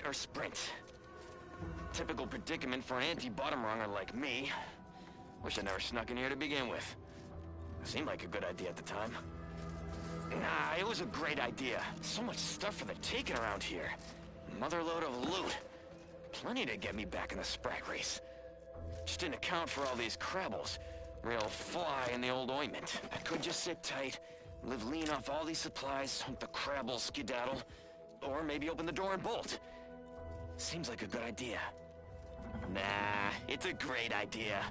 or sprint. Typical predicament for an anti-bottom runger like me. Wish I never snuck in here to begin with. Seemed like a good idea at the time. Nah, it was a great idea. So much stuff for the taking around here. Motherload of loot. Plenty to get me back in the Sprag race. Just didn't account for all these Crabbles. Real fly in the old ointment. I could just sit tight, live lean off all these supplies, hope the Crabbles skedaddle, or maybe open the door and bolt. Seems like a good idea. Nah, it's a great idea.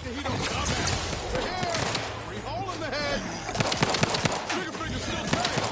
the heat on, dumbass! Over here! Free hole in the head! Trigger finger's still tight!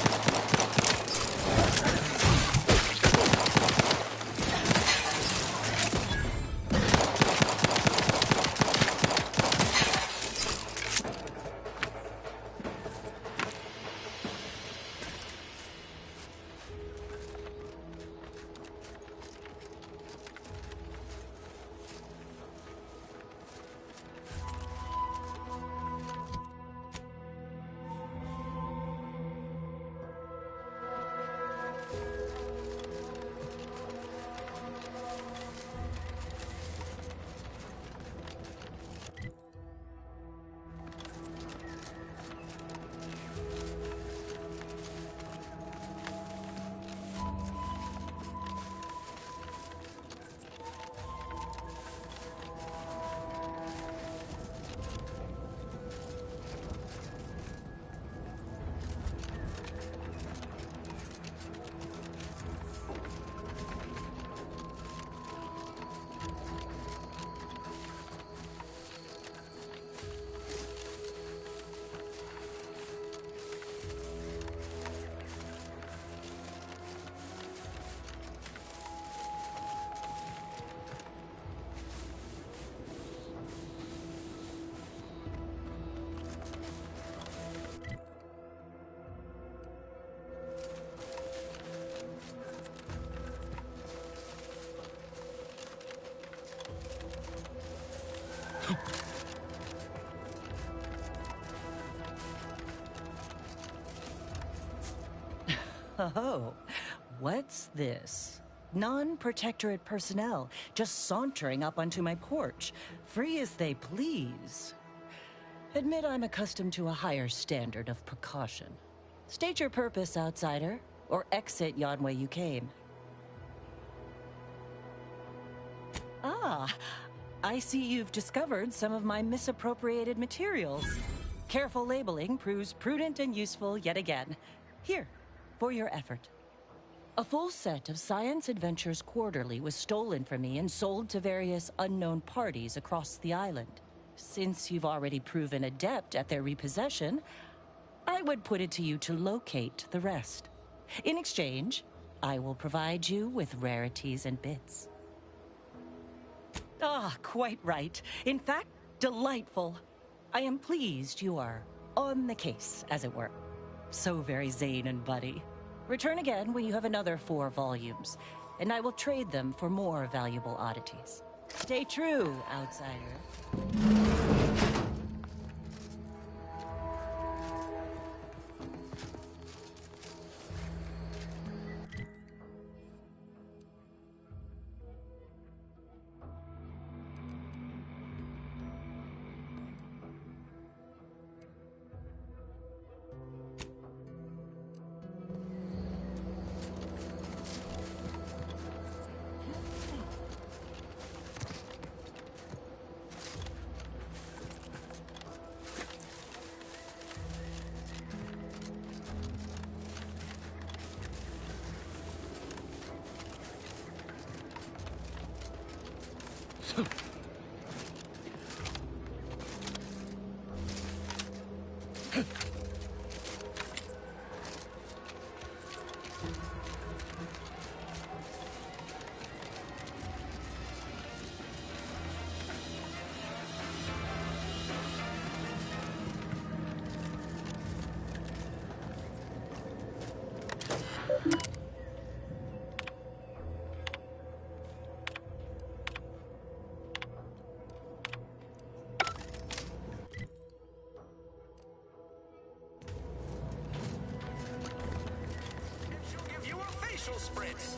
Oh, what's this? Non-protectorate personnel just sauntering up onto my porch, free as they please. Admit I'm accustomed to a higher standard of precaution. State your purpose, outsider, or exit yon way you came. Ah, I see you've discovered some of my misappropriated materials. Careful labeling proves prudent and useful yet again. Here, for your effort. A full set of Science Adventures Quarterly was stolen from me and sold to various unknown parties across the island. Since you've already proven adept at their repossession, I would put it to you to locate the rest. In exchange, I will provide you with rarities and bits. Ah, quite right. In fact, delightful. I am pleased you are on the case, as it were. So very Zane and Buddy. Return again when you have another 4 volumes, and I will trade them for more valuable oddities. Stay true, outsider. Spritz.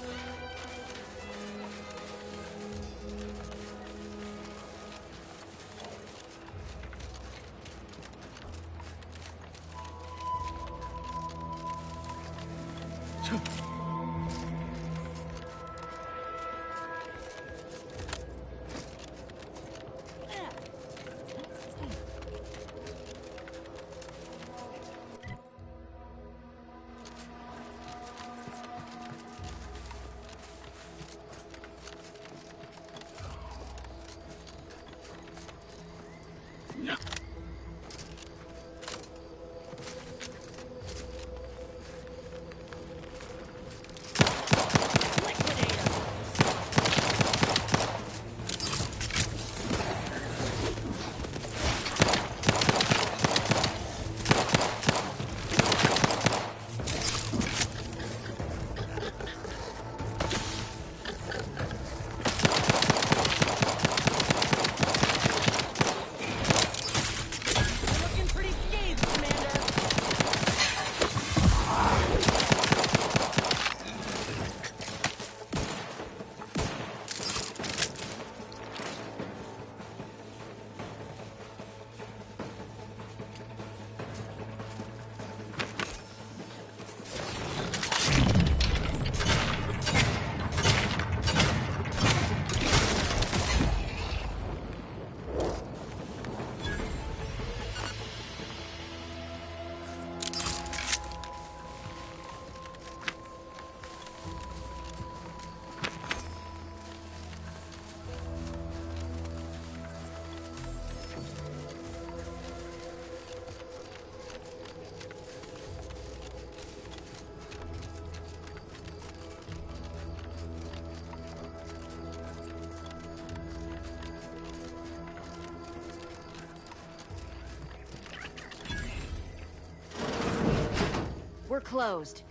closed.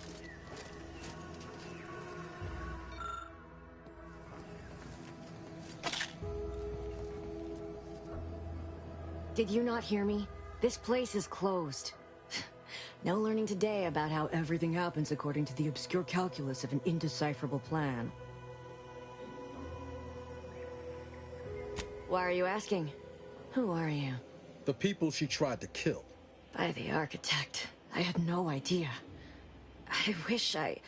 Did you not hear me? This place is closed. No learning today about how everything happens according to the obscure calculus of an indecipherable plan. Why are you asking? Who are you? The people she tried to kill. By the architect. I had no idea. I wish I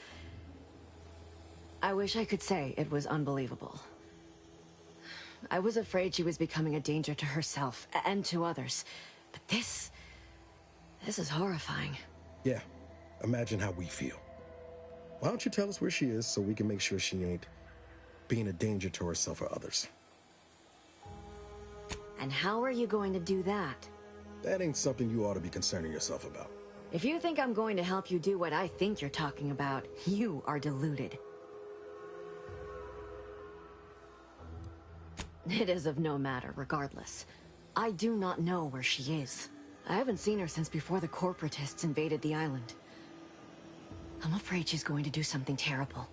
could say it was unbelievable. I was afraid she was becoming a danger to herself and to others. But this is horrifying. Yeah, imagine how we feel. Why don't you tell us where she is so we can make sure she ain't being a danger to herself or others? And how are you going to do that? That ain't something you ought to be concerning yourself about. If you think I'm going to help you do what I think you're talking about, you are deluded. It is of no matter, regardless. I do not know where she is. I haven't seen her since before the corporatists invaded the island. I'm afraid she's going to do something terrible,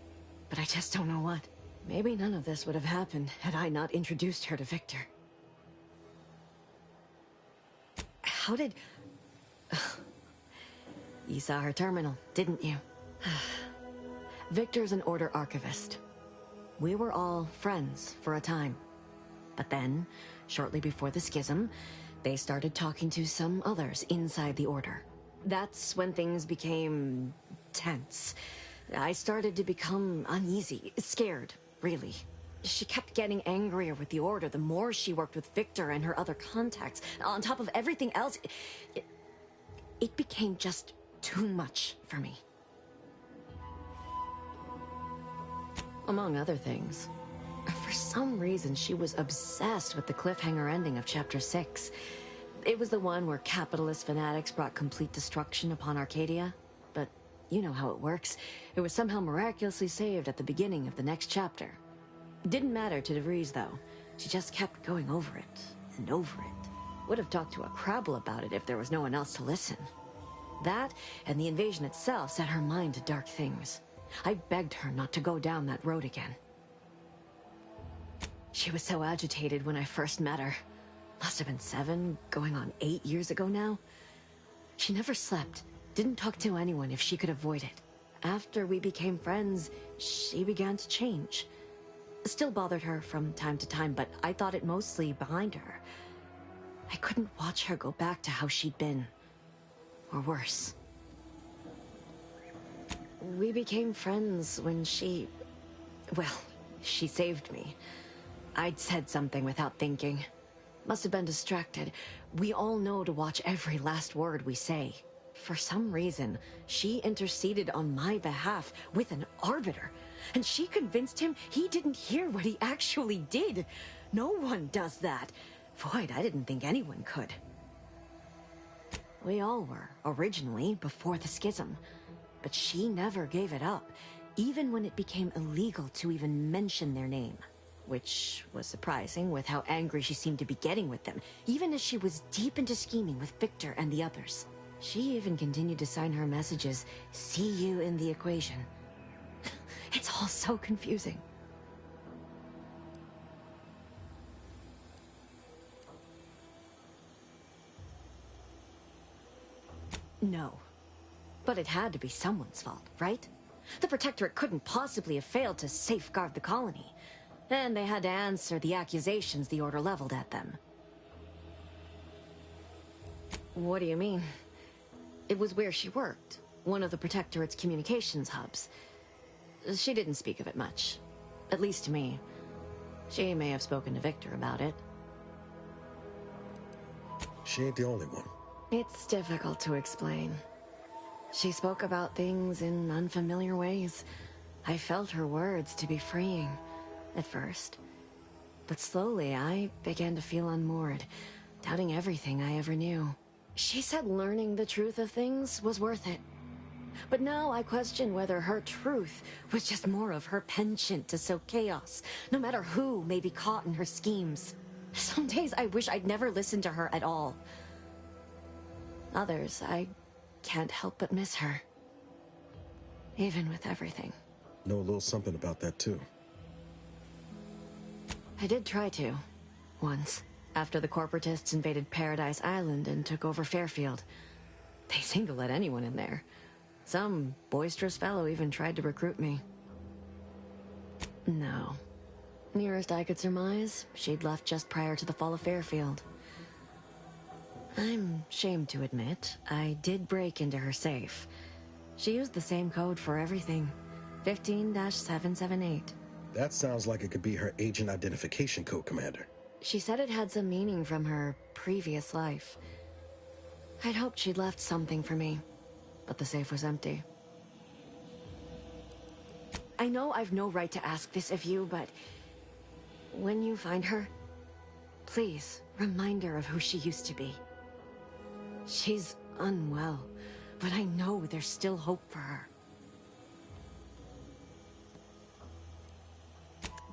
but I just don't know what. Maybe none of this would have happened had I not introduced her to Victor. How did... You saw her terminal, didn't you? Victor's an Order archivist. We were all friends for a time. But then, shortly before the schism, they started talking to some others inside the Order. That's when things became tense. I started to become uneasy, scared, really. She kept getting angrier with the Order the more she worked with Victor and her other contacts. On top of everything else, it became just too much for me. Among other things, for some reason she was obsessed with the cliffhanger ending of Chapter 6. It was the one where capitalist fanatics brought complete destruction upon Arcadia. But you know how it works. It was somehow miraculously saved at the beginning of the next chapter. It didn't matter to DeVries, though. She just kept going over it and over it. Would have talked to a Crabble about it if there was no one else to listen. That and the invasion itself set her mind to dark things. I begged her not to go down that road again. She was so agitated when I first met her. Must have been 7, going on 8 years ago now. She never slept, didn't talk to anyone if she could avoid it. After we became friends, she began to change. Still bothered her from time to time, but I thought it mostly behind her. I couldn't watch her go back to how she'd been. Or worse. We became friends when she... well, she saved me. I'd said something without thinking. Must have been distracted. We all know to watch every last word we say. For some reason, she interceded on my behalf with an arbiter. And she convinced him he didn't hear what he actually did. No one does that. Void, I didn't think anyone could. We all were, originally, before the schism. But she never gave it up, even when it became illegal to even mention their name. Which was surprising with how angry she seemed to be getting with them, even as she was deep into scheming with Victor and the others. She even continued to sign her messages, "See you in the equation." It's all so confusing. No. But it had to be someone's fault, right? The Protectorate couldn't possibly have failed to safeguard the colony. And they had to answer the accusations the Order leveled at them. What do you mean? It was where she worked, one of the Protectorate's communications hubs. She didn't speak of it much. At least to me. She may have spoken to Victor about it. She ain't the only one. It's difficult to explain. She spoke about things in unfamiliar ways. I felt her words to be freeing, at first. But slowly, I began to feel unmoored, doubting everything I ever knew. She said learning the truth of things was worth it. But now I question whether her truth was just more of her penchant to sow chaos, no matter who may be caught in her schemes. Some days I wish I'd never listened to her at all. Others, I can't help but miss her. even with everything. Know a little something about that, too. I did try to. Once. After the corporatists invaded Paradise Island and took over Fairfield. They seemed to let anyone in there. Some boisterous fellow even tried to recruit me. No. Nearest I could surmise, she'd left just prior to the fall of Fairfield. I'm ashamed to admit, I did break into her safe. She used the same code for everything. 15-778. That sounds like it could be her agent identification code, Commander. She said it had some meaning from her previous life. I'd hoped she'd left something for me, but the safe was empty. I know I've no right to ask this of you, but when you find her, please remind her of who she used to be. She's unwell, but I know there's still hope for her.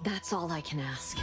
That's all I can ask.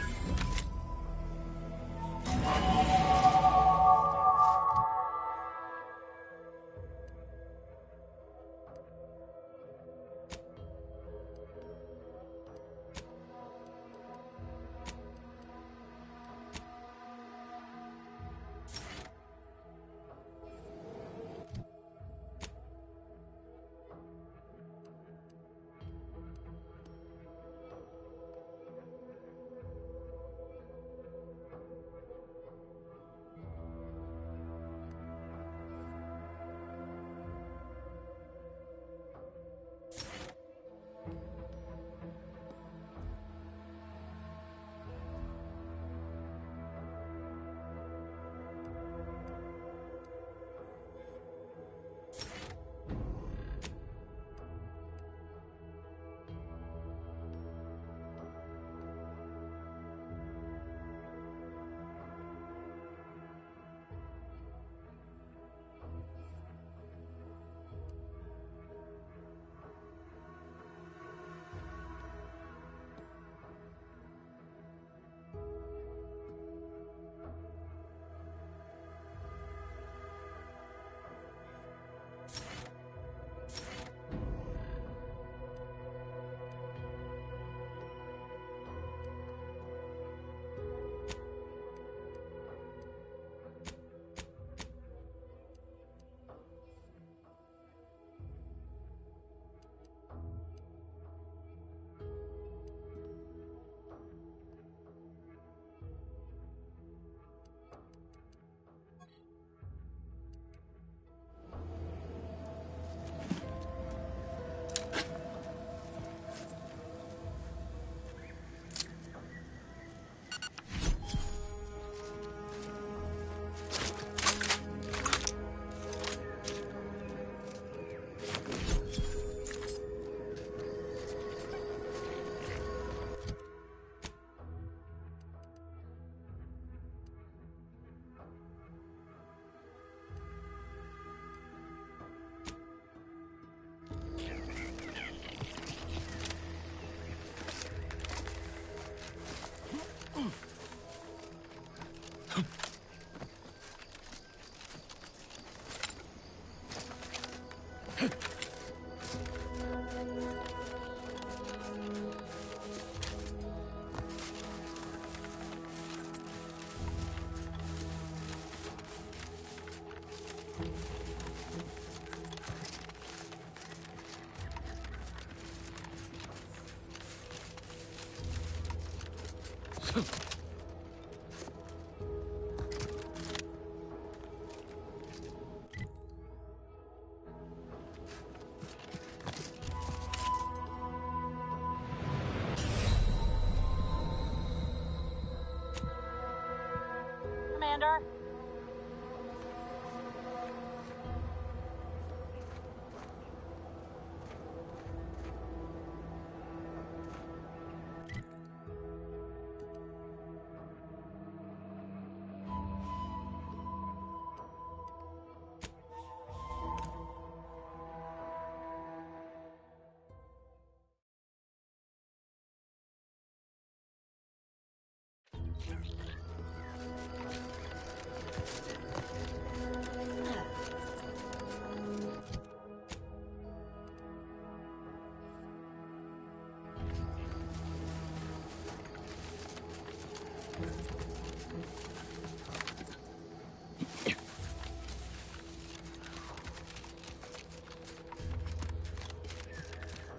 Commander?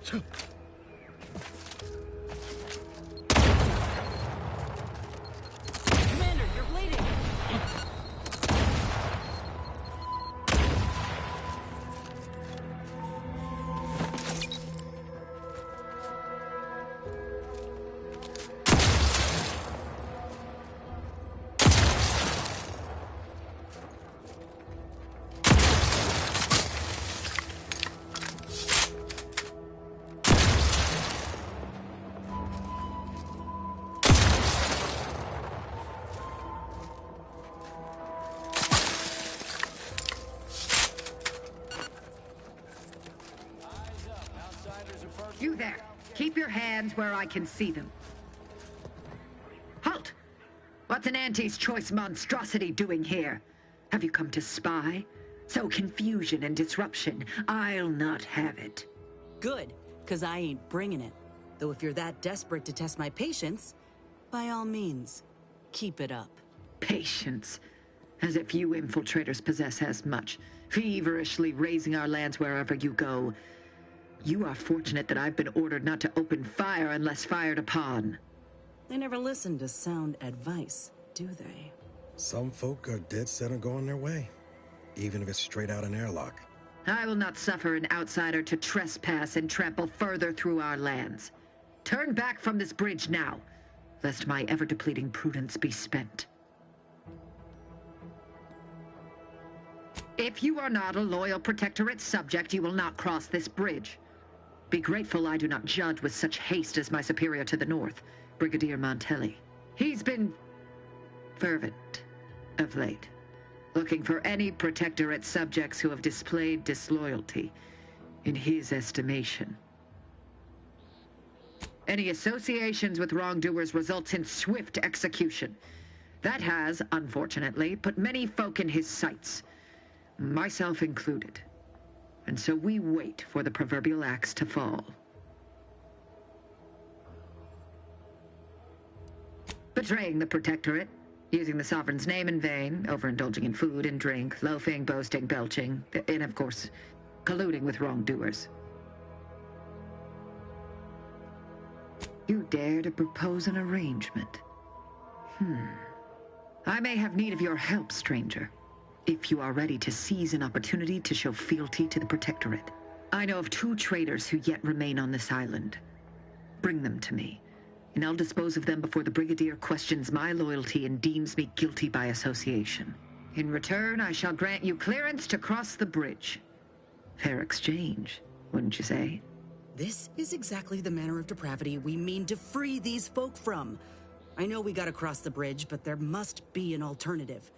Commander, you're bleeding! You there. Keep your hands where I can see them. Halt! What's an Auntie's choice monstrosity doing here? Have you come to spy? So confusion and disruption, I'll not have it. Good, because I ain't bringing it. Though if you're that desperate to test my patience, by all means, keep it up. Patience. As if you infiltrators possess as much, feverishly raising our lands wherever you go. You are fortunate that I've been ordered not to open fire unless fired upon. They never listen to sound advice, do they? Some folk are dead set on going their way, even if it's straight out an airlock. I will not suffer an outsider to trespass and trample further through our lands. Turn back from this bridge now, lest my ever-depleting prudence be spent. If you are not a loyal Protectorate subject, you will not cross this bridge. Be grateful I do not judge with such haste as my superior to the north, Brigadier Montelli. He's been fervent of late, looking for any Protectorate subjects who have displayed disloyalty, in his estimation. Any associations with wrongdoers results in swift execution. That has, unfortunately, put many folk in his sights, myself included. And so we wait for the proverbial axe to fall. Betraying the Protectorate, using the Sovereign's name in vain, overindulging in food and drink, loafing, boasting, belching, and of course, colluding with wrongdoers. You dare to propose an arrangement? I may have need of your help, stranger, if you are ready to seize an opportunity to show fealty to the Protectorate. I know of 2 traitors who yet remain on this island. Bring them to me, and I'll dispose of them before the Brigadier questions my loyalty and deems me guilty by association. In return, I shall grant you clearance to cross the bridge. Fair exchange, wouldn't you say? This is exactly the manner of depravity we mean to free these folk from. I know we gotta cross the bridge, but there must be an alternative.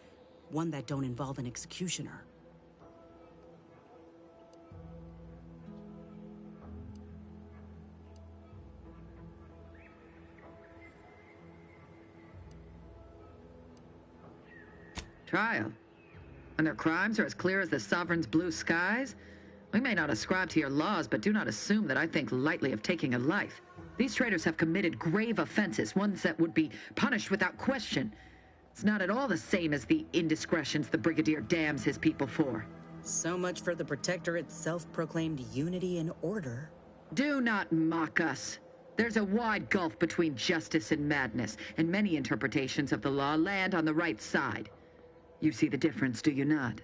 One that don't involve an executioner. Trial. When their crimes are as clear as the Sovereign's blue skies? We may not ascribe to your laws, but do not assume that I think lightly of taking a life. These traitors have committed grave offenses, ones that would be punished without question. It's not at all the same as the indiscretions the Brigadier damns his people for. So much for the Protectorate's self-proclaimed unity and order. Do not mock us. There's a wide gulf between justice and madness, and many interpretations of the law land on the right side. You see the difference, do you not?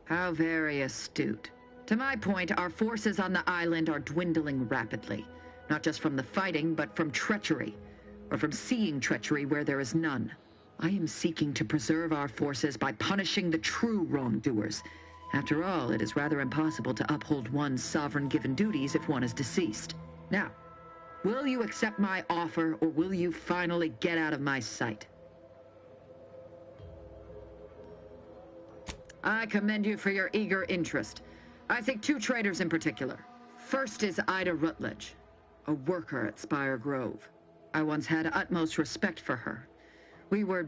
How very astute. To my point, our forces on the island are dwindling rapidly. Not just from the fighting, but from treachery. Or from seeing treachery where there is none. I am seeking to preserve our forces by punishing the true wrongdoers. After all, it is rather impossible to uphold one's sovereign-given duties if one is deceased. Now, will you accept my offer, or will you finally get out of my sight? I commend you for your eager interest. I think 2 traitors in particular. First is Ida Rutledge, a worker at Spire Grove. I once had utmost respect for her. We were...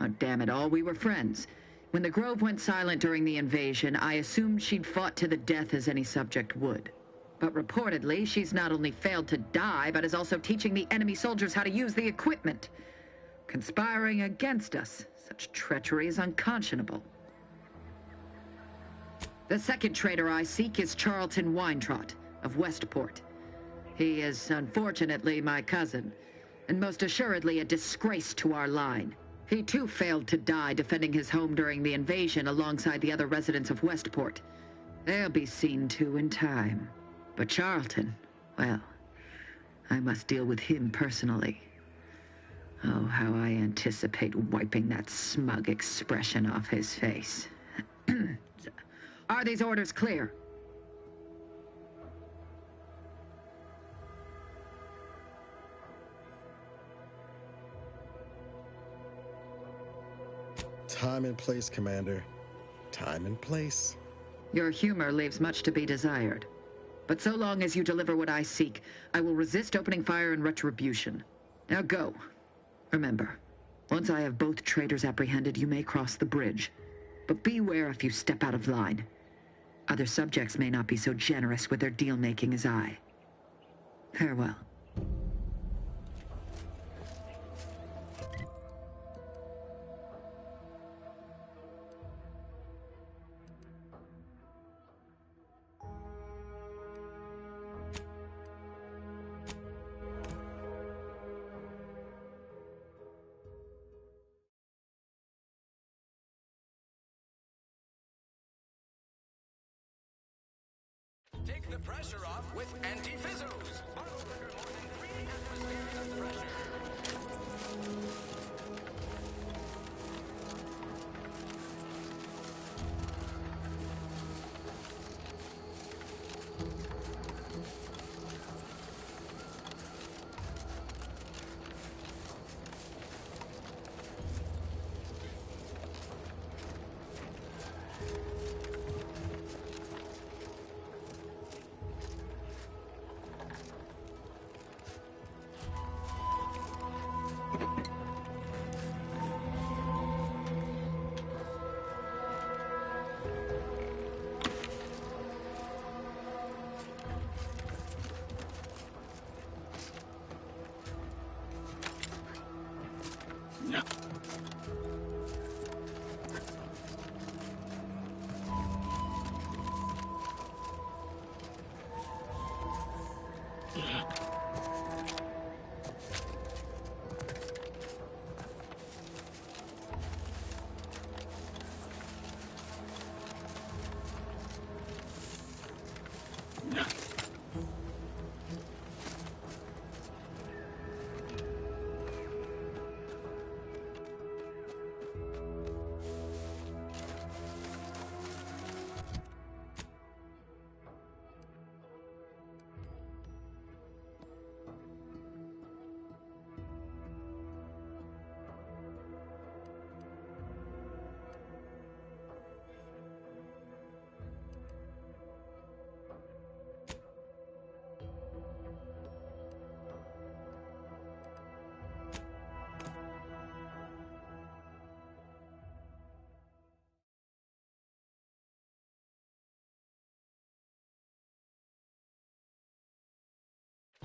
oh, damn it all, we were friends. When the Grove went silent during the invasion, I assumed she'd fought to the death as any subject would. But reportedly, she's not only failed to die, but is also teaching the enemy soldiers how to use the equipment. Conspiring against us. Such treachery is unconscionable. The second traitor I seek is Charlton Weintraut of Westport. He is, unfortunately, my cousin, and most assuredly a disgrace to our line. He too failed to die defending his home during the invasion alongside the other residents of Westport. They'll be seen to in time. But Charlton, well, I must deal with him personally. Oh, how I anticipate wiping that smug expression off his face. Are these orders clear? Time and place, Commander. Time and place. Your humor leaves much to be desired. But so long as you deliver what I seek, I will resist opening fire in retribution. Now go. Remember, once I have both traitors apprehended, you may cross the bridge. But beware if you step out of line. Other subjects may not be so generous with their deal-making as I. Farewell. Take the pressure off with Anti-Fizzos. Bottles under more than 3 atmospheres of pressure.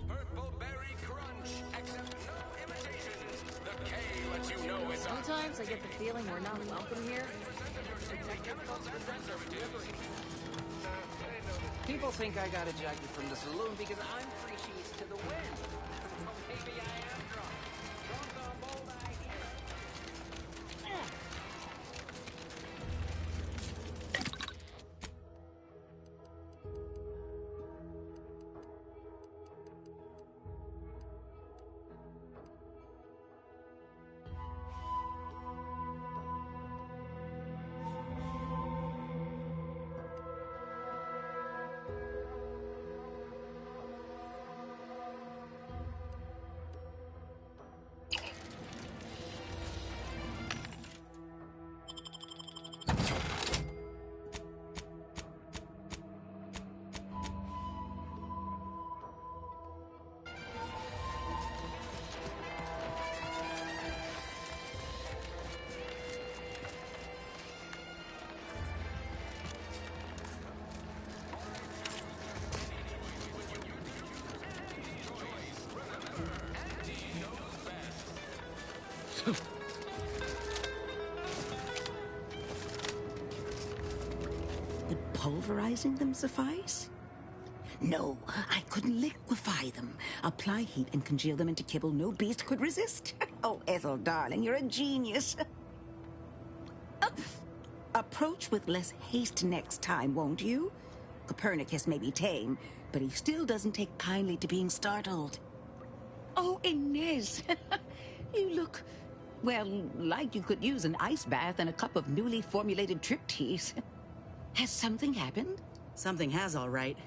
Purple berry crunch, except no imitations. The K lets you know it's on. Sometimes I get the feeling we're not welcome here. People think I got ejected from the saloon because I'm 3 sheets to the wind. Well, maybe I am drunk. Drunk on bold ideas. pulverizing them suffice? No, I could liquefy them, apply heat and congeal them into kibble no beast could resist. Oh, Ethel, darling, you're a genius. Approach with less haste next time, won't you? Copernicus may be tame, but he still doesn't take kindly to being startled. Oh, Inez, you look, well, like you could use an ice bath and a cup of newly formulated trip teas. Has something happened? Something has, all right.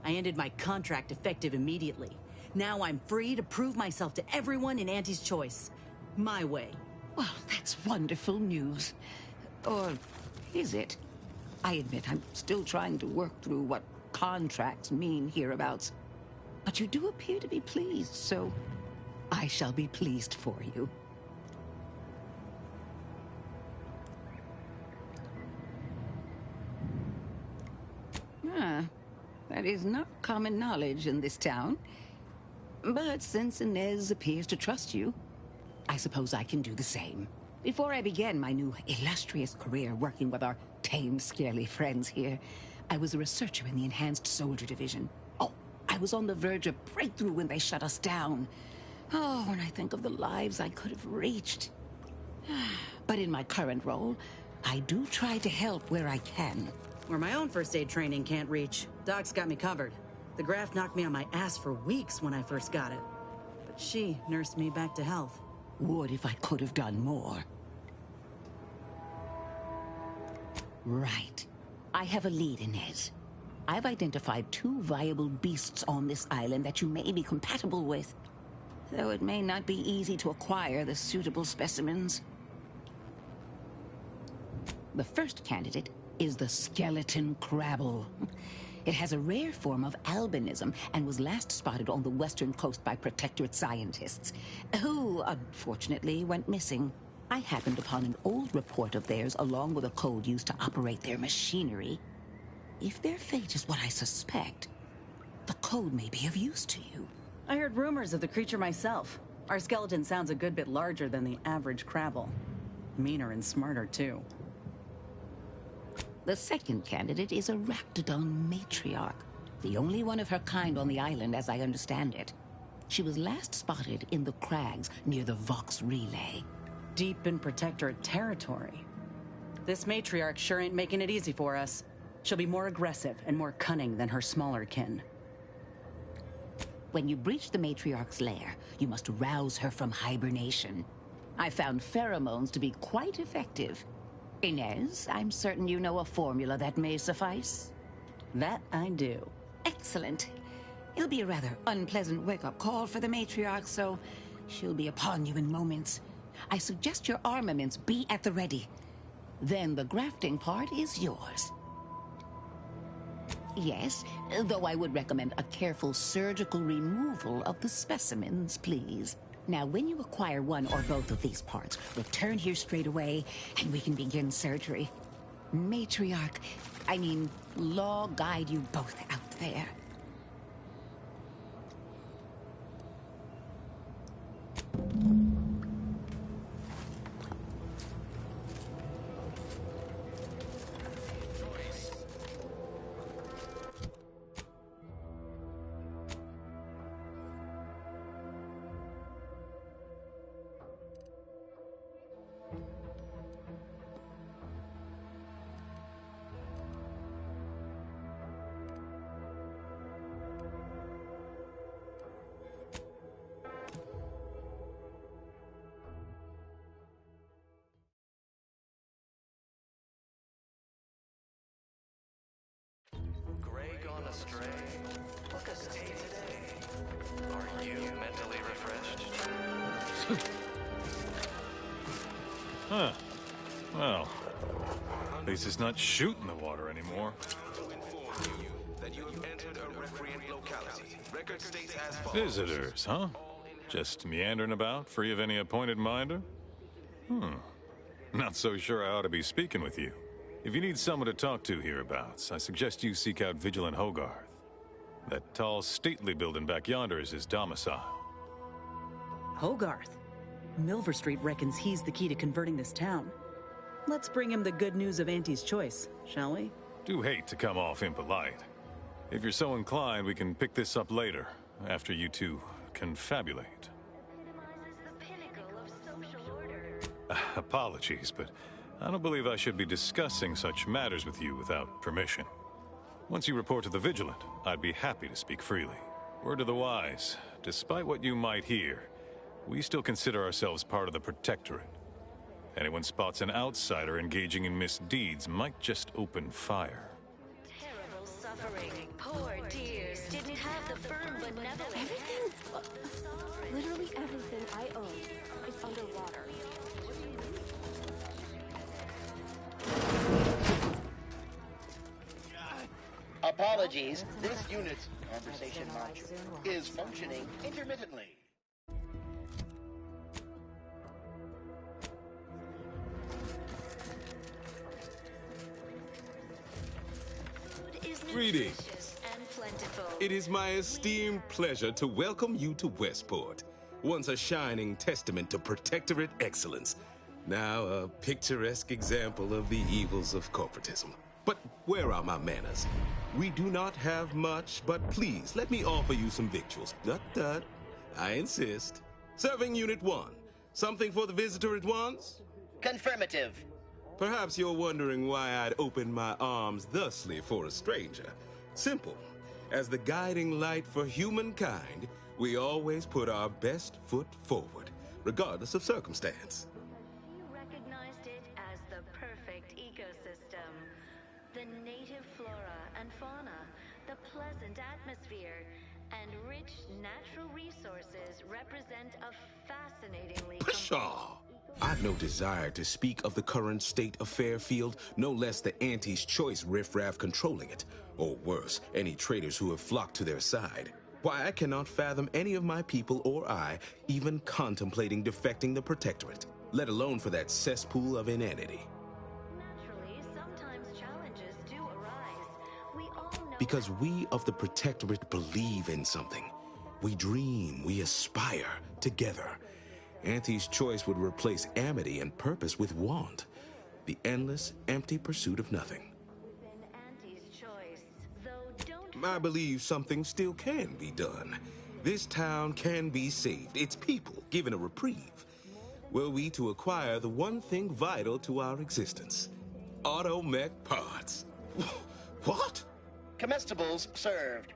I ended my contract effective immediately. Now I'm free to prove myself to everyone in Auntie's Choice. My way. Well, that's wonderful news. Or is it? I admit I'm still trying to work through what contracts mean hereabouts. But you do appear to be pleased, so I shall be pleased for you. That is not common knowledge in this town. But since Inez appears to trust you, I suppose I can do the same. Before I began my new illustrious career working with our tame, scaly friends here, I was a researcher in the Enhanced Soldier Division. Oh, I was on the verge of breakthrough when they shut us down. Oh, when I think of the lives I could have reached. But in my current role, I do try to help where I can. Where my own first aid training can't reach, Doc's got me covered. The graft knocked me on my ass for weeks when I first got it. But she nursed me back to health. Would if I could have done more. Right. I have a lead, Inez. I've identified 2 viable beasts on this island that you may be compatible with. Though it may not be easy to acquire the suitable specimens. The first candidate is the skeleton crabble. It has a rare form of albinism and was last spotted on the western coast by Protectorate scientists, who, unfortunately, went missing. I happened upon an old report of theirs along with a code used to operate their machinery. If their fate is what I suspect, the code may be of use to you. I heard rumors of the creature myself. Our skeleton sounds a good bit larger than the average crabble. Meaner and smarter, too. The second candidate is a Raptidon matriarch, the only one of her kind on the island as I understand it. She was last spotted in the crags near the Vox Relay. Deep in Protectorate territory. This matriarch sure ain't making it easy for us. She'll be more aggressive and more cunning than her smaller kin. When you breach the matriarch's lair, you must rouse her from hibernation. I found pheromones to be quite effective. Inez, I'm certain you know a formula that may suffice. That I do. Excellent. It'll be a rather unpleasant wake-up call for the matriarch, so she'll be upon you in moments. I suggest your armaments be at the ready. Then the grafting part is yours. Yes, though I would recommend a careful surgical removal of the specimens, please. Now, when you acquire one or both of these parts, return here straight away, and we can begin surgery. Matriarch, Law guide you both out there. Grey gone astray? Look a day today. Are you mentally refreshed? Huh. Well, at least it's not shooting the water anymore. To inform you that you have entered a recreant locality. Record states as follows. Visitors, huh? Just meandering about, free of any appointed minder? Not so sure I ought to be speaking with you. If you need someone to talk to hereabouts, I suggest you seek out Vigilant Hogarth. That tall, stately building back yonder is his domicile. Hogarth? Milver Street reckons he's the key to converting this town. Let's bring him the good news of Auntie's Choice, shall we? Do hate to come off impolite. If you're so inclined, we can pick this up later, after you two confabulate. Apologies, but I don't believe I should be discussing such matters with you without permission. Once you report to the Vigilant, I'd be happy to speak freely. Word to the wise, despite what you might hear, we still consider ourselves part of the Protectorate. Anyone spots an outsider engaging in misdeeds might just open fire. Terrible suffering. Poor dears didn't have the firm benevolence. Everything, literally everything I own is underwater. Apologies, this unit's conversation module is functioning intermittently. Greetings. And plentiful. It is my esteemed pleasure to welcome you to Westport, once a shining testament to Protectorate excellence, now a picturesque example of the evils of corporatism. But where are my manners? We do not have much, but please let me offer you some victuals. Dut. I insist. Serving Unit 1. Something for the visitor at once? Confirmative. Perhaps you're wondering why I'd open my arms thusly for a stranger. Simple. As the guiding light for humankind, we always put our best foot forward, regardless of circumstance. You recognized it as the perfect ecosystem. The native flora and fauna, the pleasant atmosphere, and rich natural resources represent a fascinatingly... Pshaw! I've no desire to speak of the current state of Fairfield, no less the Auntie's Choice riffraff controlling it, or worse, any traitors who have flocked to their side. Why, I cannot fathom any of my people or I even contemplating defecting the Protectorate, let alone for that cesspool of inanity. Naturally, sometimes challenges do arise. We all know Because we of the Protectorate believe in something. We dream, we aspire, together. Auntie's Choice would replace amity and purpose with want. The endless, empty pursuit of nothing. within Auntie's Choice, though don't... I believe something still can be done. This town can be saved, its people given a reprieve. Were we to acquire the one thing vital to our existence. Automech parts. What? Comestibles served.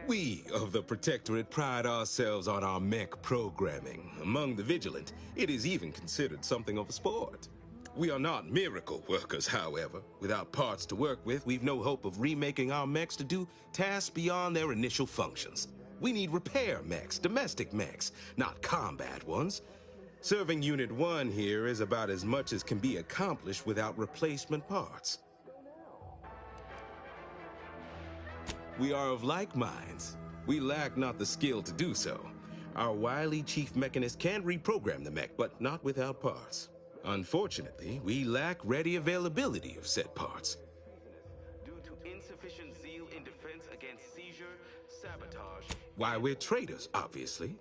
We of the Protectorate pride ourselves on our mech programming. Among the Vigilant, it is even considered something of a sport. We are not miracle workers, however. Without parts to work with, we've no hope of remaking our mechs to do tasks beyond their initial functions. We need repair mechs, domestic mechs, not combat ones. Serving Unit 1 here is about as much as can be accomplished without replacement parts. We are of like minds. We lack not the skill to do so. Our wily chief mechanist can reprogram the mech, but not without parts. Unfortunately, we lack ready availability of said parts. Due to insufficient zeal in defense against seizure, sabotage... Why, we're traitors, obviously.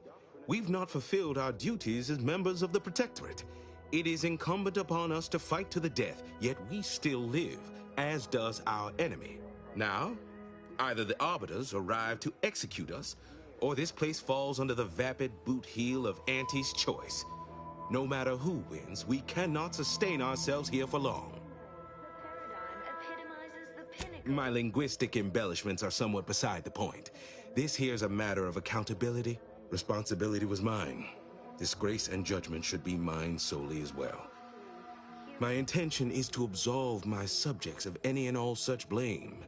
We've not fulfilled our duties as members of the Protectorate. It is incumbent upon us to fight to the death, yet we still live, as does our enemy. Now, either the Arbiters arrive to execute us, or this place falls under the vapid boot heel of Auntie's Choice. No matter who wins, we cannot sustain ourselves here for long. My linguistic embellishments are somewhat beside the point. This here's a matter of accountability. Responsibility was mine. Disgrace and judgment should be mine solely as well. My intention is to absolve my subjects of any and all such blame.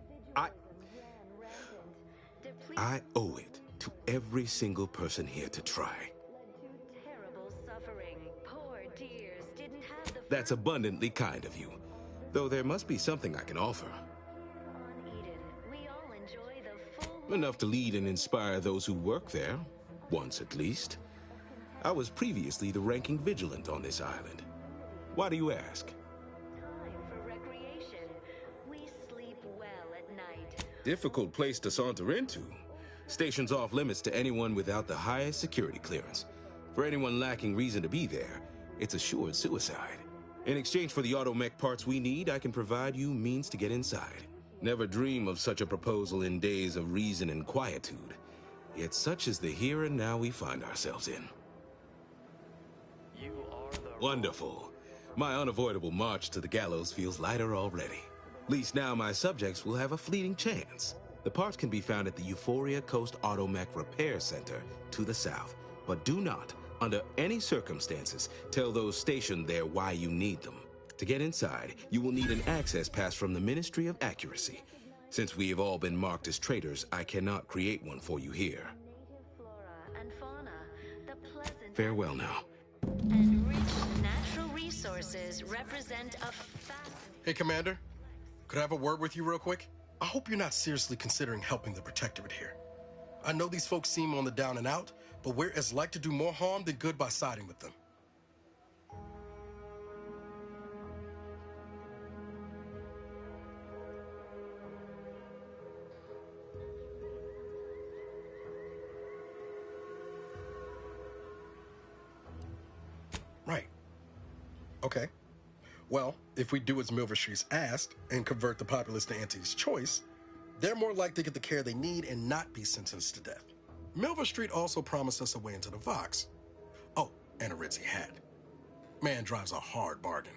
I owe it to every single person here to try. Terrible suffering. Poor dears didn't have the... That's abundantly kind of you, though there must be something I can offer. On Eden, we all enjoy the full... Enough to lead and inspire those who work there, once at least. I was previously the ranking Vigilant on this island. Why do you ask? Time for recreation. We sleep well at night. Difficult place to saunter into. Station's off limits to anyone without the highest security clearance. For anyone lacking reason to be there, it's assured suicide. In exchange for the automech parts we need, I can provide you means to get inside. Never dream of such a proposal in days of reason and quietude. Yet such is the here and now we find ourselves in. Wonderful. My unavoidable march to the gallows feels lighter already. At least now my subjects will have a fleeting chance. The parts can be found at the Euphoria Coast Automech Repair Center to the south. But do not, under any circumstances, tell those stationed there why you need them. To get inside, you will need an access pass from the Ministry of Accuracy. Since we have all been marked as traitors, I cannot create one for you here. Farewell now. And rich natural resources represent a Hey, Commander. Could I have a word with you real quick? I hope you're not seriously considering helping the Protectorate here. I know these folks seem on the down and out, but we're as like to do more harm than good by siding with them. Right. Okay. Well, if we do as Milver Street's asked and convert the populace to Auntie's choice, they're more likely to get the care they need and not be sentenced to death. Milver Street also promised us a way into the Vox. Oh, and a Ritzy hat. Man drives a hard bargain.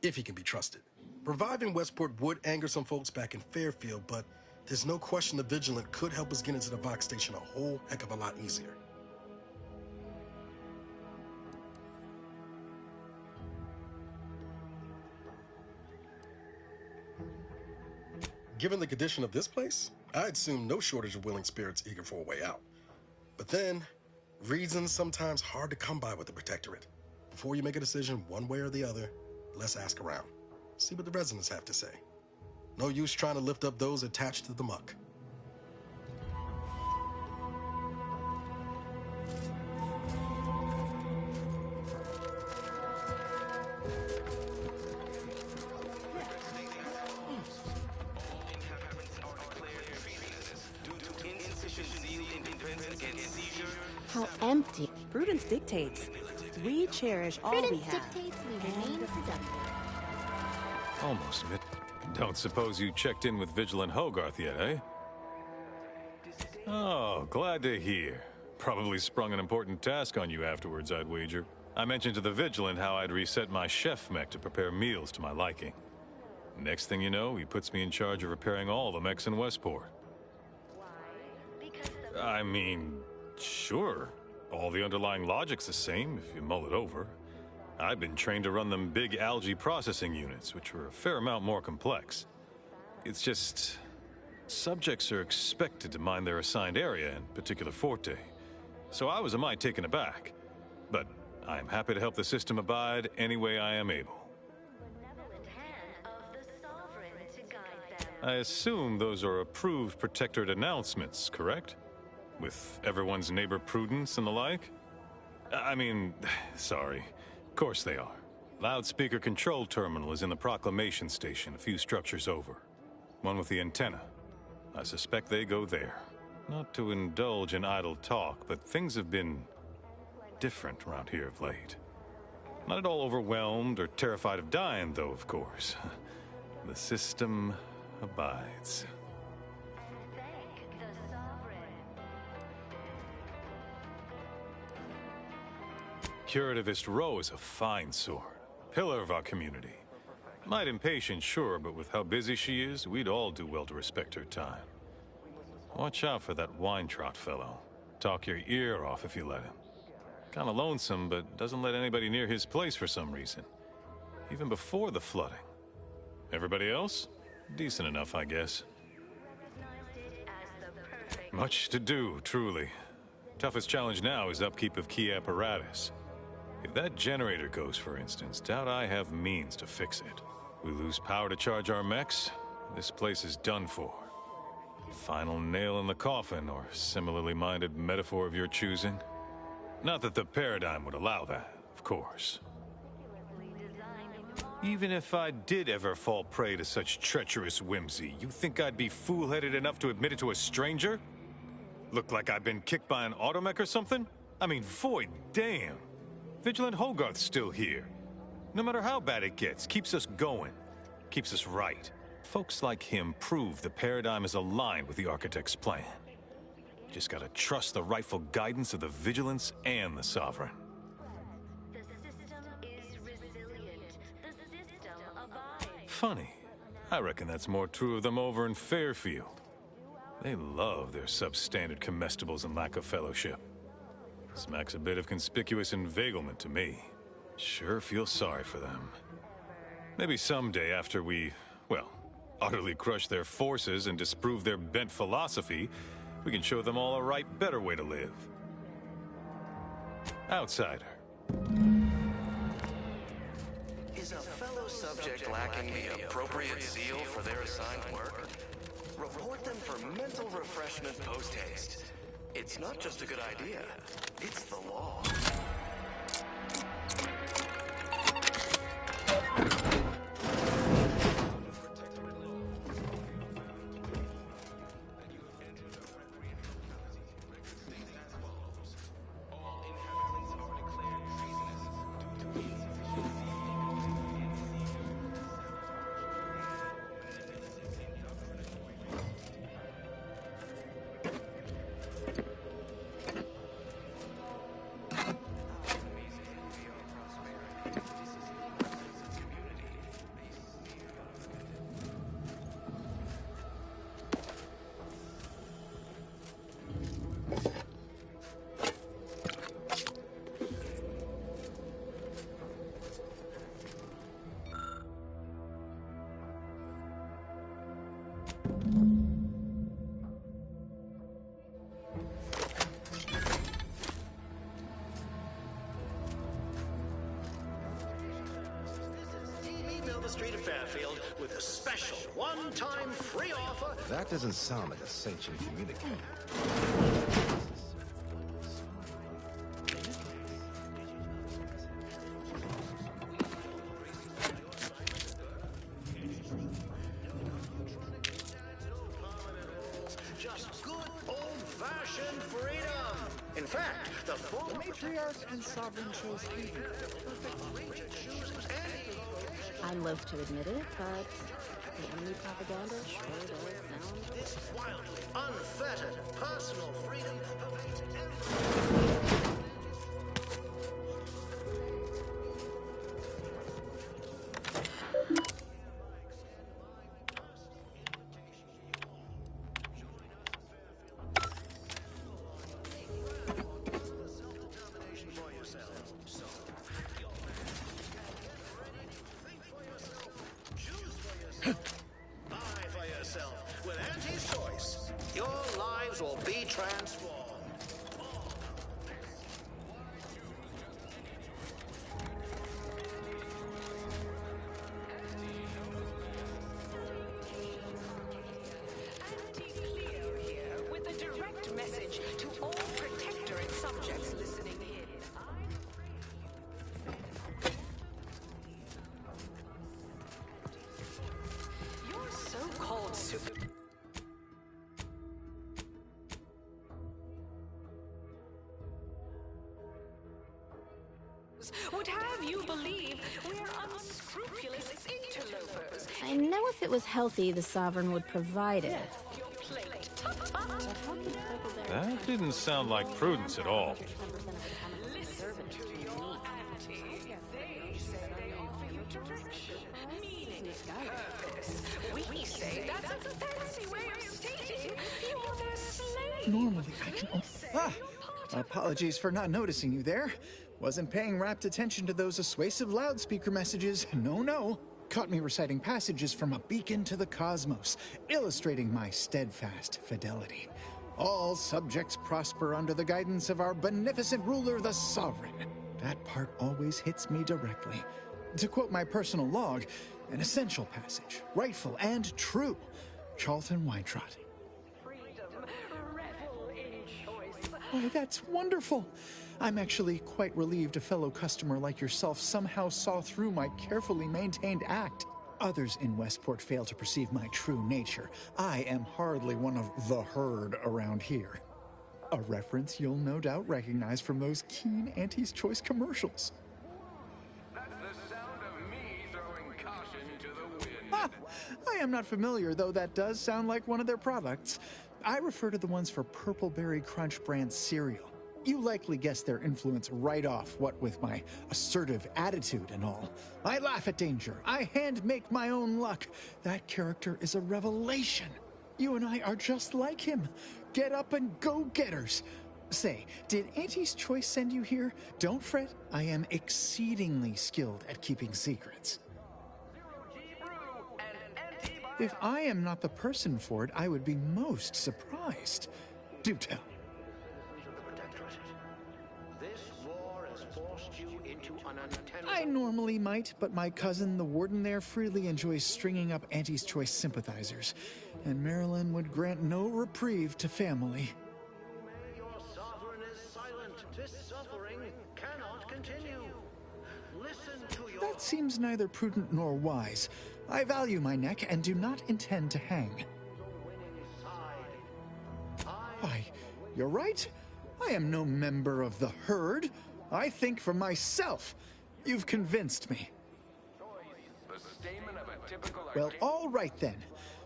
If he can be trusted. Reviving Westport would anger some folks back in Fairfield, but there's no question the Vigilant could help us get into the Vox station a whole heck of a lot easier. Given the condition of this place, I'd assume no shortage of willing spirits eager for a way out. But then, reason's sometimes hard to come by with the Protectorate. Before you make a decision one way or the other, let's ask around. See what the residents have to say. No use trying to lift up those attached to the muck. How empty. Prudence dictates. We cherish all we have. Dictates we remain productive. Almost mid. Don't suppose you checked in with Vigilant Hogarth yet, eh? Oh, glad to hear. Probably sprung an important task on you afterwards, I'd wager. I mentioned to the Vigilant how I'd reset my chef mech to prepare meals to my liking. Next thing you know, he puts me in charge of repairing all the mechs in Westport. I mean, sure. All the underlying logic's the same, if you mull it over. I've been trained to run them big algae processing units, which were a fair amount more complex. It's just... subjects are expected to mind their assigned area and particular forte. So I was a mite taken aback. But I am happy to help the system abide any way I am able. I assume those are approved Protectorate announcements, correct? With everyone's neighbor Prudence and the like? I mean, sorry. Of course they are. Loudspeaker control terminal is in the proclamation station a few structures over. One with the antenna. I suspect they go there. Not to indulge in idle talk, but things have been different around here of late. Not at all overwhelmed or terrified of dying, though, of course. The system abides. Curativist Row is a fine sword. Pillar of our community. Might impatient, sure, but with how busy she is, we'd all do well to respect her time. Watch out for that Weintraut fellow. Talk your ear off if you let him. Kinda lonesome, but doesn't let anybody near his place for some reason. Even before the flooding. Everybody else? Decent enough, I guess. Much to do, truly. Toughest challenge now is upkeep of key apparatus. If that generator goes, for instance, doubt I have means to fix it. We lose power to charge our mechs, this place is done for. Final nail in the coffin, or similarly minded metaphor of your choosing. Not that the paradigm would allow that, of course. Even if I did ever fall prey to such treacherous whimsy, you think I'd be fool-headed enough to admit it to a stranger? Look like I've been kicked by an automech or something? I mean, void damn. Vigilant Hogarth's still here. No matter how bad it gets, keeps us going, keeps us right. Folks like him prove the paradigm is aligned with the Architect's plan. Just gotta trust the rightful guidance of the Vigilance and the Sovereign. The system is resilient. The system abides. Funny. I reckon that's more true of them over in Fairfield. They love their substandard comestibles and lack of fellowship. Smacks a bit of conspicuous inveiglement to me. Sure feel sorry for them. Maybe someday after we, well, utterly crush their forces and disprove their bent philosophy, we can show them all a right, better way to live. Outsider. Is a fellow subject lacking the appropriate zeal for their assigned work? Report them for mental refreshment post-haste. It's not just a good idea, it's the law. Email the Street of Fairfield with a special one-time free offer. That doesn't sound like a sentient communicator. Just good old-fashioned freedom. In fact, the matriarch and sovereign chose Eden. I'm loath to admit it, but the enemy propaganda sure does sound... This wildly unfettered personal freedom pervades every... Buy for yourself. With Auntie's choice, your lives will be transformed. Anti-Cleo here with a direct message to all Protectorate subjects listening in. Your so-called super... would have you believe we're unscrupulous interlopers. I know if it was healthy, the Sovereign would provide it. Your plate. Tut-tut. That didn't sound like prudence at all. Listen to your auntie. They say they offer you direction, meaning, purpose. We say that's a fancy way of stating you're their slave. Normally, I can... Apologies for not noticing you there. Wasn't paying rapt attention to those assuasive loudspeaker messages. No. Caught me reciting passages from a beacon to the cosmos, illustrating my steadfast fidelity. All subjects prosper under the guidance of our beneficent ruler, the Sovereign. That part always hits me directly. To quote my personal log, an essential passage, rightful and true. Charlton Weintraut. Oh, that's wonderful. I'm actually quite relieved a fellow customer like yourself somehow saw through my carefully maintained act. Others in Westport fail to perceive my true nature. I am hardly one of the herd around here. A reference you'll no doubt recognize from those keen Auntie's Choice commercials. That's the sound am not familiar, though that does sound like one of their products. I refer to the ones for Purple Berry Crunch brand cereal. You likely guessed their influence right off, what with my assertive attitude and all. I laugh at danger. I hand make my own luck. That character is a revelation. You and I are just like him. Get up and go-getters. Say, did Auntie's Choice send you here? Don't fret, I am exceedingly skilled at keeping secrets. If I am not the person for it, I would be most surprised. Do tell. This war has forced you into an untenable... I normally might, but my cousin, the warden there, freely enjoys stringing up Auntie's Choice sympathizers, and Marilyn would grant no reprieve to family. Your sovereign is silent. This suffering cannot continue. Listen to your... That seems neither prudent nor wise. I value my neck and do not intend to hang. Why, you're right. I am no member of the herd. I think for myself. You've convinced me. Well, all right then.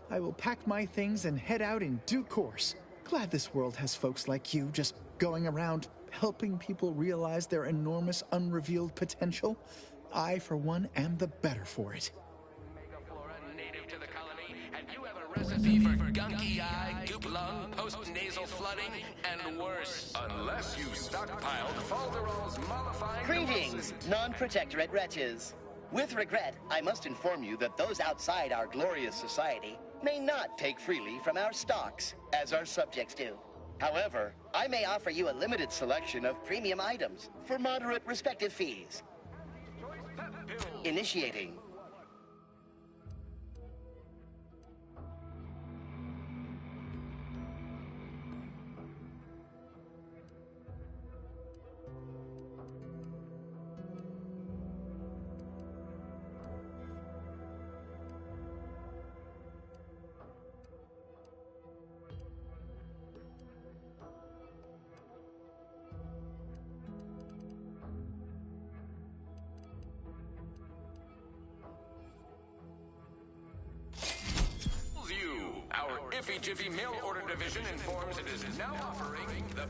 I will pack my things and head out in due course. Glad this world has folks like you just going around helping people realize their enormous unrevealed potential. I, for one, am the better for it. Native to the colony, and you have a recipe for gunky eye, goop lung, post-nasal flooding, and worse. Unless you stockpiled Falderall's mollifying... Greetings, non-protectorate wretches. With regret, I must inform you that those outside our glorious society may not take freely from our stocks, as our subjects do. However, I may offer you a limited selection of premium items for moderate respective fees. Initiating. Our Iffy Jiffy Mail Order Division informs it is now offering the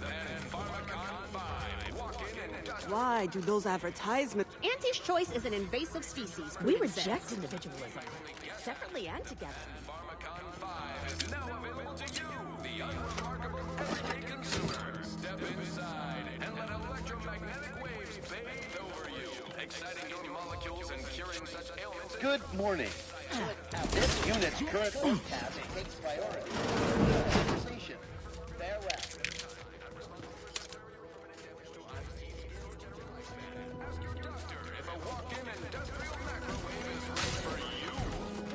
Pharmacon 5. Walk in and dust. Why do those advertisements... Auntie's Choice is an invasive species. We reject individualism. Separately and together. Pharmacon 5 is now available to you, the unremarkable everyday consumer. Step inside and let electromagnetic waves bathe over you, exciting your molecules and curing such ailments. Good morning. This unit's current work task takes priority. Conversation. Farewell. Ask your doctor if a walk-in industrial microwave is right for you.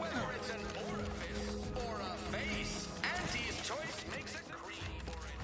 Whether it's an orifice or a face, Auntie's Choice makes it creamy for it.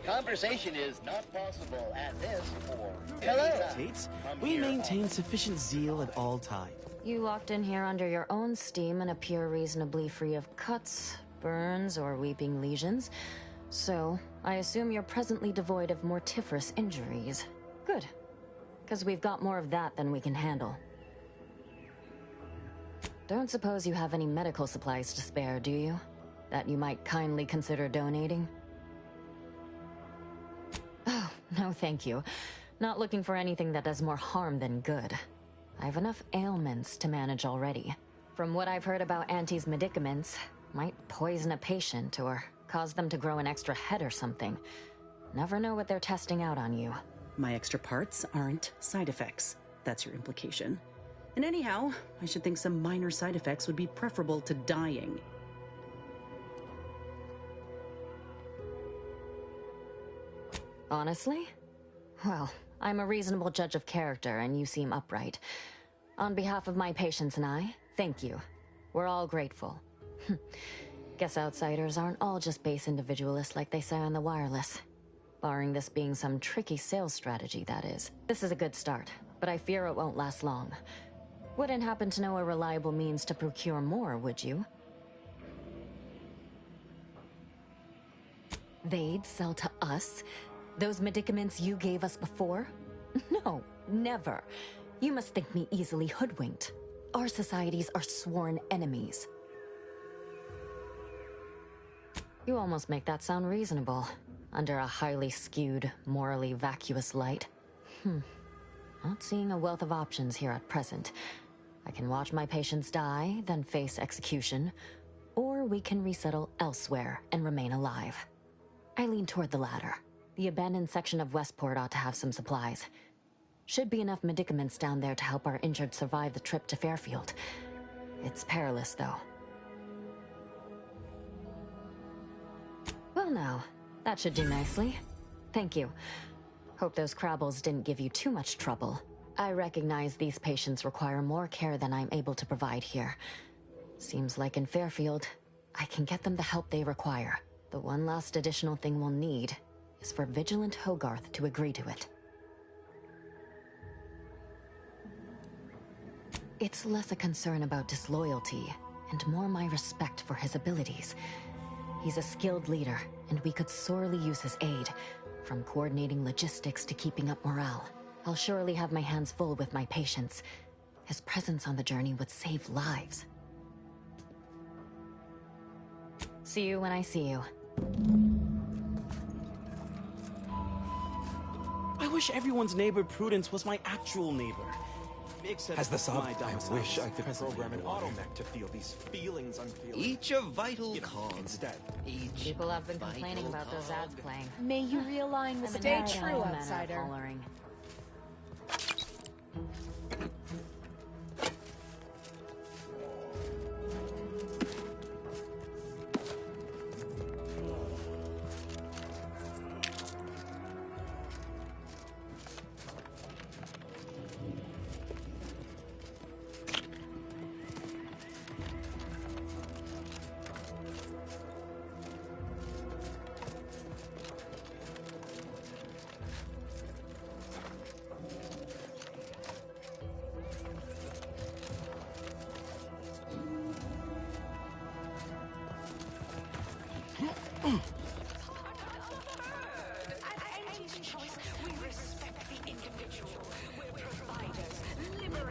Conversation is not possible at this or hello. Tates, we maintain sufficient zeal at all times. You walked in here under your own steam and appear reasonably free of cuts, burns, or weeping lesions. So, I assume you're presently devoid of mortiferous injuries. Good. Because we've got more of that than we can handle. Don't suppose you have any medical supplies to spare, do you? That you might kindly consider donating? Oh, no thank you. Not looking for anything that does more harm than good. I have enough ailments to manage already. From what I've heard about Auntie's medicaments, might poison a patient or cause them to grow an extra head or something. Never know what they're testing out on you. My extra parts aren't side effects. That's your implication. And anyhow, I should think some minor side effects would be preferable to dying. Honestly? Well, I'm a reasonable judge of character, and you seem upright. On behalf of my patients and I, thank you. We're all grateful. Guess outsiders aren't all just base individualists like they say on the wireless. Barring this being some tricky sales strategy, that is. This is a good start, but I fear it won't last long. Wouldn't happen to know a reliable means to procure more, would you? They'd sell to us? Those medicaments you gave us before? No, never. You must think me easily hoodwinked. Our societies are sworn enemies. You almost make that sound reasonable, under a highly skewed, morally vacuous light. Not seeing a wealth of options here at present. I can watch my patients die, then face execution, or we can resettle elsewhere and remain alive. I lean toward the latter. The abandoned section of Westport ought to have some supplies. Should be enough medicaments down there to help our injured survive the trip to Fairfield. It's perilous, though. Well now, that should do nicely. Thank you. Hope those Crabbles didn't give you too much trouble. I recognize these patients require more care than I'm able to provide here. Seems like in Fairfield, I can get them the help they require. The one last additional thing we'll need is for Vigilant Hogarth to agree to it. It's less a concern about disloyalty, and more my respect for his abilities. He's a skilled leader, and we could sorely use his aid, from coordinating logistics to keeping up morale. I'll surely have my hands full with my patients. His presence on the journey would save lives. See you when I see you. I wish everyone's neighbor Prudence was my actual neighbor. Except As the sub, I wish I could program an automech to feel these feelings I'm feeling. Each a vital cog. Instead, People have been complaining about those ads playing. May you realign with the Stay narrative. true, outsider.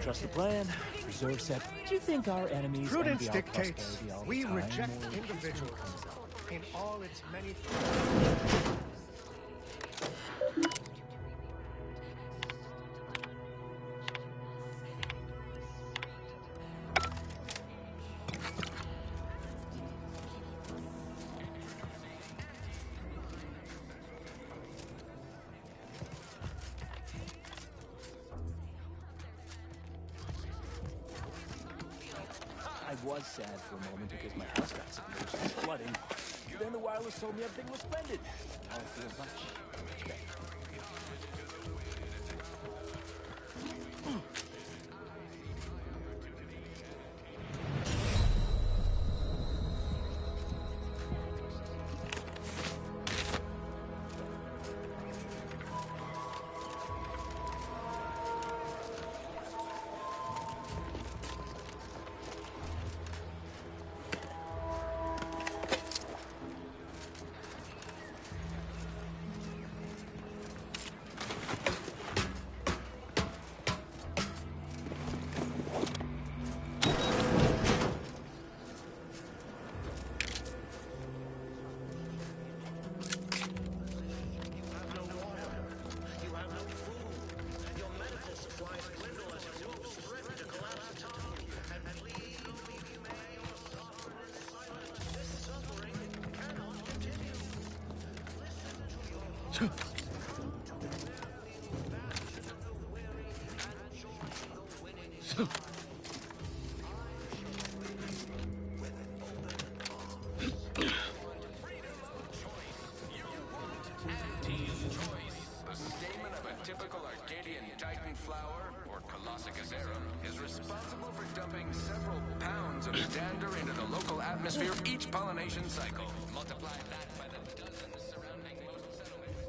Trust the plan. Reserve set. Do you think our enemies Prudence envy our dictates prosperity all the we time, reject or- individualism in all its many I was sad for a moment because my house got submerged in flooding. Then the wireless told me everything was splendid. Now I feel much better. A statement of a typical is responsible for dumping several pounds of dander into the local atmosphere each pollination cycle. Multiply that by the dozens surrounding most settlements.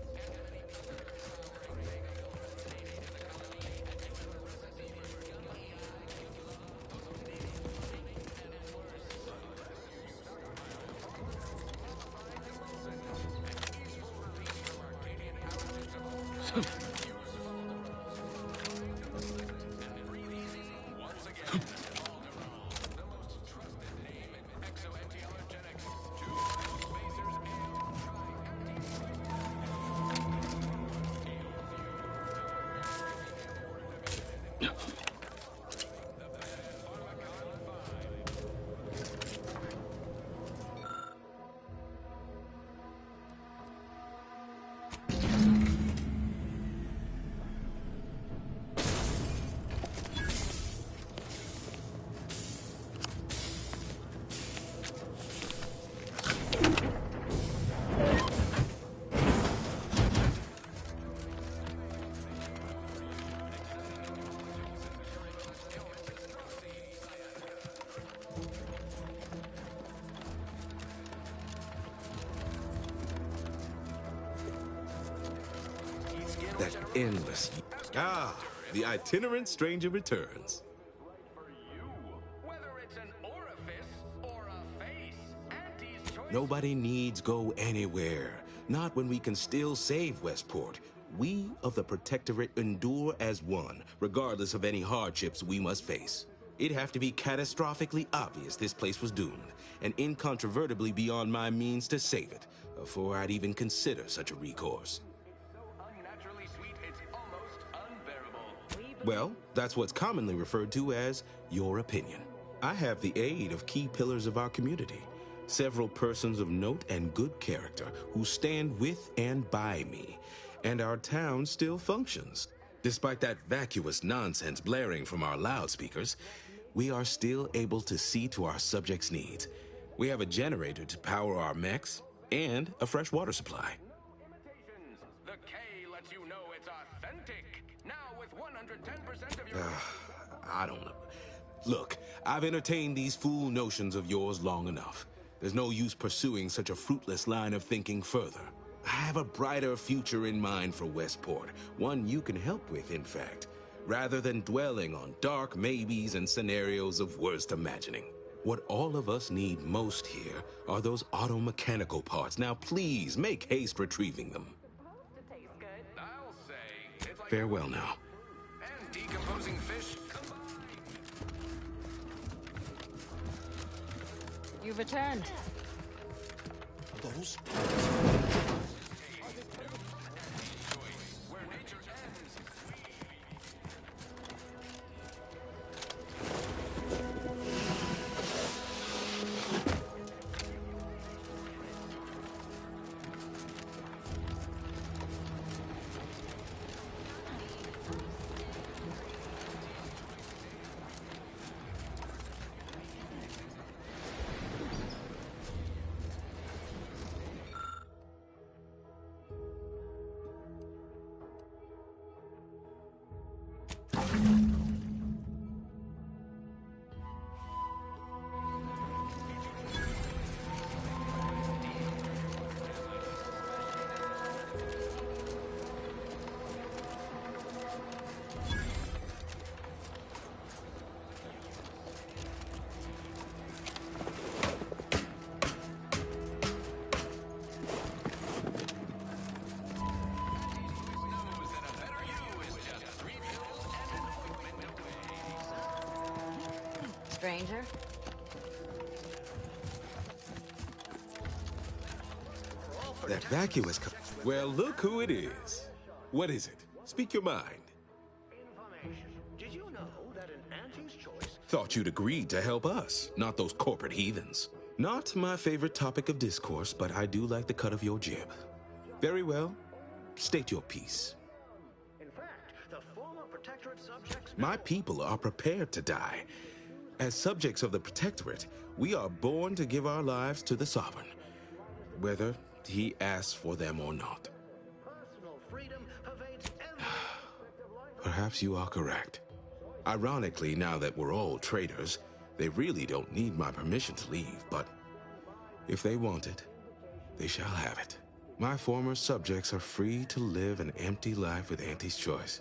That endless... Ah, the itinerant stranger returns. Whether it's an orifice or a face, Auntie's choice. Nobody needs go anywhere. Not when we can still save Westport. We of the Protectorate endure as one, regardless of any hardships we must face. It'd have to be catastrophically obvious this place was doomed, and incontrovertibly beyond my means to save it, before I'd even consider such a recourse. Well, that's what's commonly referred to as your opinion. I have the aid of key pillars of our community, several persons of note and good character who stand with and by me, and our town still functions. Despite that vacuous nonsense blaring from our loudspeakers, we are still able to see to our subjects' needs. We have a generator to power our mechs and a fresh water supply. The K lets you know it's authentic. Now with 110% of your... I don't know. Look, I've entertained these fool notions of yours long enough. There's no use pursuing such a fruitless line of thinking further. I have a brighter future in mind for Westport, one you can help with, in fact, rather than dwelling on dark maybes and scenarios of worst imagining. What all of us need most here are those auto-mechanical parts. Now, please, make haste retrieving them. I'll say it's like Farewell now. and decomposing fish. You've returned. Those... Stranger? That vacuous... Well, look who it is. What is it? Speak your mind. Information. Did you know that an Auntie's choice... Thought you'd agreed to help us, not those corporate heathens. Not my favorite topic of discourse, but I do like the cut of your jib. Very well. State your piece. In fact, the former Protectorate subjects... My people are prepared to die. As subjects of the Protectorate, we are born to give our lives to the Sovereign, whether he asks for them or not. Personal freedom pervades every aspect of life. Perhaps you are correct. Ironically, now that we're all traitors, they really don't need my permission to leave, but if they want it, they shall have it. My former subjects are free to live an empty life with Auntie's choice.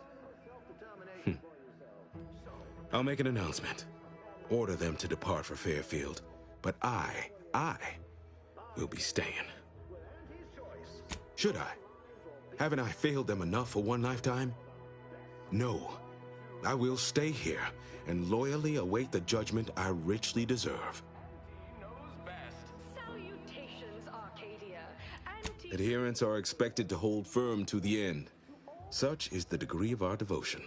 I'll make an announcement. Order them to depart for Fairfield, but I will be staying. Should I? Haven't I failed them enough for one lifetime? No. I will stay here and loyally await the judgment I richly deserve. Salutations, Arcadia. Adherents are expected to hold firm to the end. Such is the degree of our devotion.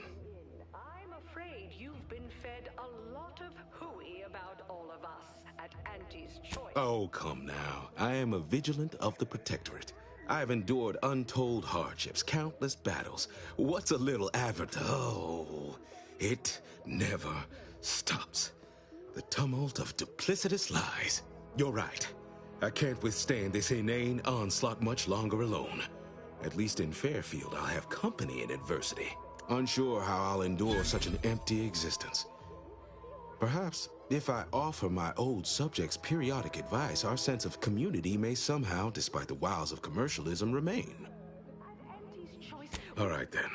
I'm afraid you've been fed a lot of hooey about all of us at Auntie's choice. Oh, come now. I am a vigilant of the Protectorate. I've endured untold hardships, countless battles. What's a little Oh, it never stops. The tumult of duplicitous lies. You're right. I can't withstand this inane onslaught much longer alone. At least in Fairfield, I'll have company in adversity. Unsure how I'll endure such an empty existence. Perhaps, if I offer my old subjects periodic advice, our sense of community may somehow, despite the wiles of commercialism, remain. All right, then.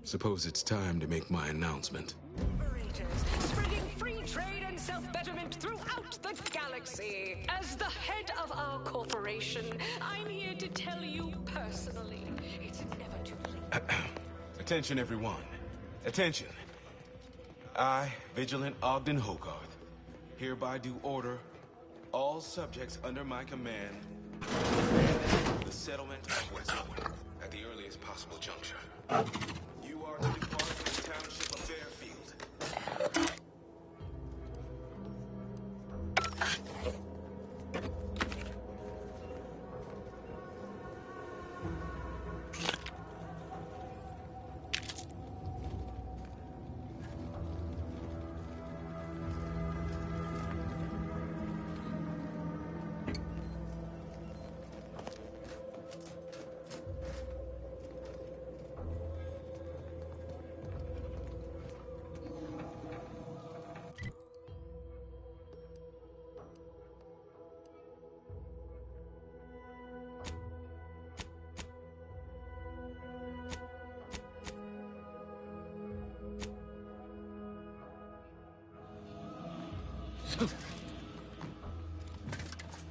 Suppose it's time to make my announcement. Spreading free trade and self-betterment throughout the galaxy. As the head of our corporation, I'm here to tell you personally, it's never too late. Attention, everyone. Attention. I, Vigilant Ogden Hogarth, hereby do order all subjects under my command the settlement of Westport at the earliest possible juncture. You are to depart from the township of Fairfield.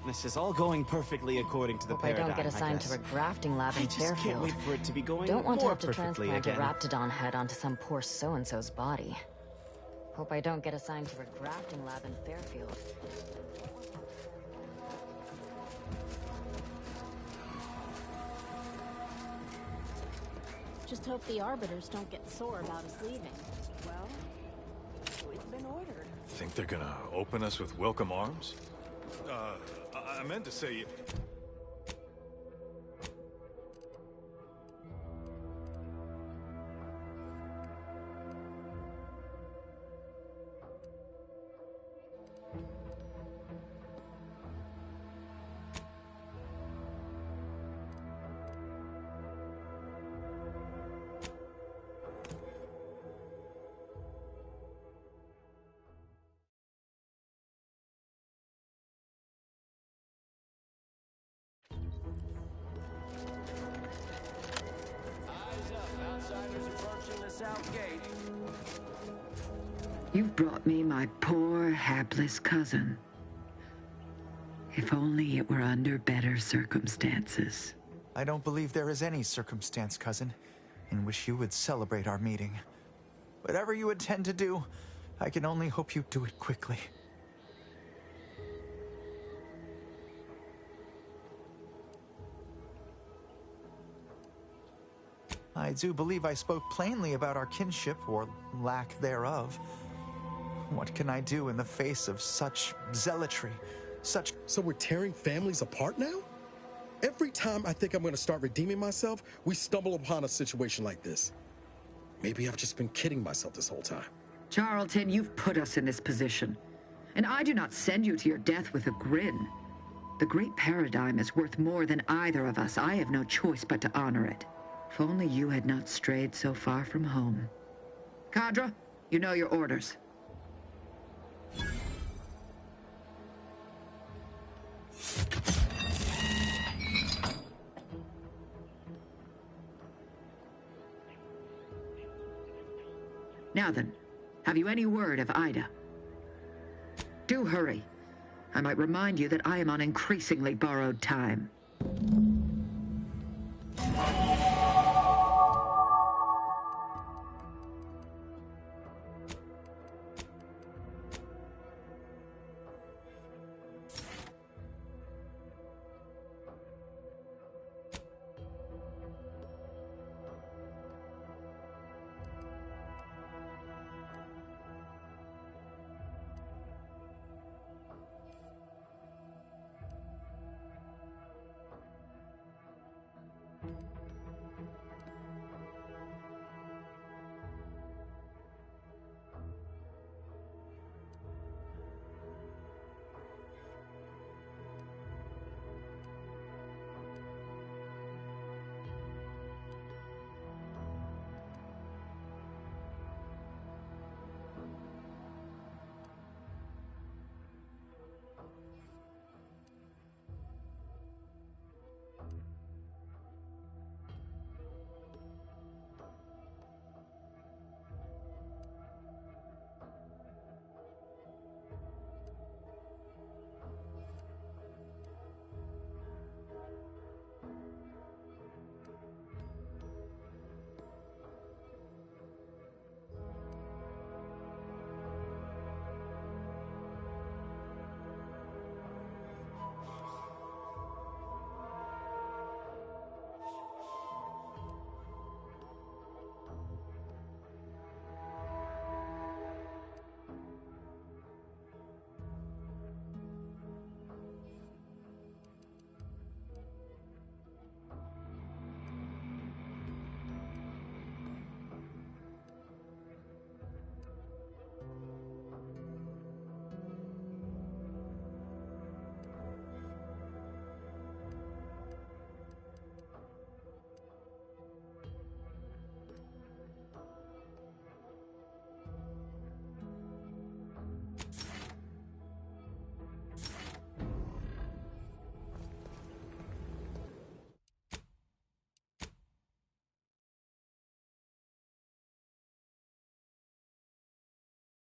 This is all going perfectly according to the Hope I paradigm, don't get assigned guess. to a grafting lab in I just Fairfield. can't wait for it to be going Don't want to more have to perfectly transplant again. a Raptidon head onto some poor so-and-so's body. Hope I don't get assigned to a grafting lab in Fairfield. Just hope the Arbiters don't get sore about us leaving. Well, it's been ordered. Think they're gonna open us with welcome arms? I meant to say... You've brought me my poor, hapless cousin. If only it were under better circumstances. I don't believe there is any circumstance, cousin, in which you would celebrate our meeting. Whatever you intend to do, I can only hope you do it quickly. I do believe I spoke plainly about our kinship, or lack thereof. What can I do in the face of such zealotry, such... So we're tearing families apart now? Every time I think I'm going to start redeeming myself, we stumble upon a situation like this. Maybe I've just been kidding myself this whole time. Charlton, you've put us in this position. And I do not send you to your death with a grin. The great paradigm is worth more than either of us. I have no choice but to honor it. If only you had not strayed so far from home. Kadra, You know your orders. Now then, have you any word of Ida? Do hurry. I might remind you that I am on increasingly borrowed time.